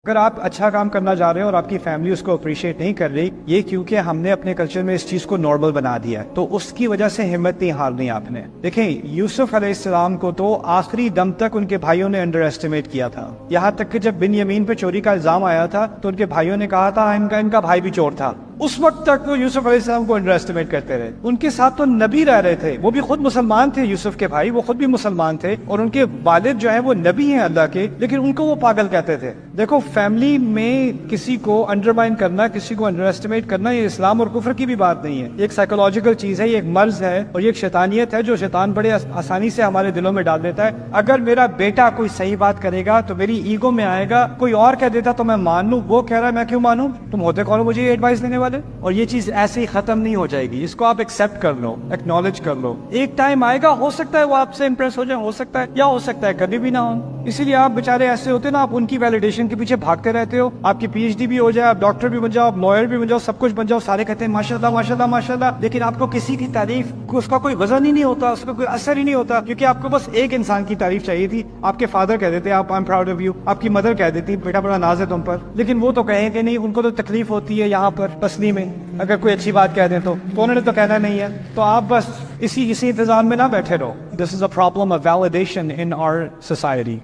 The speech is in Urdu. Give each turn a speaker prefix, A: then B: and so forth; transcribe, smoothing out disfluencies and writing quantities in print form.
A: اگر آپ اچھا کام کرنا جا رہے ہیں اور آپ کی فیملی اس کو اپریشیٹ نہیں کر رہی، یہ کیونکہ ہم نے اپنے کلچر میں اس چیز کو نارمل بنا دیا ہے، تو اس کی وجہ سے ہمت نہیں ہارنی آپ نے۔ دیکھیں، یوسف علیہ السلام کو تو آخری دم تک ان کے بھائیوں نے انڈر ایسٹیمیٹ کیا تھا، یہاں تک کہ جب بن یمین پہ چوری کا الزام آیا تھا تو ان کے بھائیوں نے کہا تھا ان کا بھائی بھی چور تھا۔ اس وقت تک وہ یوسف علیہ السلام کو انڈر ایسٹیمیٹ کرتے رہے۔ ان کے ساتھ تو نبی رہ رہے تھے، وہ بھی خود مسلمان تھے، یوسف کے بھائی وہ خود بھی مسلمان تھے، اور ان کے والد جو ہیں وہ نبی ہیں اللہ کے، لیکن ان کو وہ پاگل کہتے تھے۔ دیکھو، فیملی میں کسی کو انڈرمائن کرنا، کسی کو انڈر ایسٹیمیٹ کرنا، یہ اسلام اور کفر کی بھی بات نہیں ہے، یہ ایک سائیکولوجیکل چیز ہے، یہ ایک مرض ہے، اور یہ ایک شیطانیت ہے جو شیطان بڑے آسانی سے ہمارے دلوں میں ڈال دیتا ہے۔ اگر میرا بیٹا کوئی صحیح بات کرے گا تو میری ایگو میں آئے گا، کوئی اور کہہ دیتا تو میں مان لوں، وہ کہہ رہا ہے میں کیوں مانوں، تم ہوتے کون ہو مجھے یہ ایڈوائس دینے والے؟ اور یہ چیز ایسے ہی ختم نہیں ہو جائے گی، اس کو آپ ایکسیپٹ کر لو، ایکنالج کر لو۔ ایک ٹائم آئے گا، ہو سکتا ہے وہ آپ سے امپریس ہو جائے، ہو سکتا ہے، یا ہو سکتا ہے کبھی بھی نہ ہو۔ اسی لیے آپ بیچارے ایسے ہوتے نا، آپ ان کی ویلیڈیشن کے پیچھے بھاگتے رہتے ہو، آپ کی پی ایچ ڈی بھی ہو جائے، آپ ڈاکٹر بھی بن جاؤ، آپ لائر بھی بن جاؤ، سب کچھ بن جاؤ، سارے کہتے ہیں ماشاءاللہ ماشاءاللہ ماشاءاللہ، لیکن آپ کو کسی کی تعریف اس کا کوئی وزن ہی نہیں ہوتا، اس کا کوئی اثر ہی نہیں ہوتا، کیونکہ آپ کو بس ایک انسان کی تعریف چاہیے تھی۔ آپ کے فادر کہہ دیتے آپ I am proud of you, آپ کی مدر کہہ دیتی بیٹا بڑا ناز ہے تم پر، لیکن وہ تو کہیں گے نہیں، ان کو تو تکلیف ہوتی ہے یہاں پر پسلی میں، اگر کوئی اچھی بات کہہ دیں تو انہوں نے تو کہنا نہیں ہے، تو آپ بس اسی انتظام میں نہ بیٹھے رہو۔ This is a problem of validation in our society.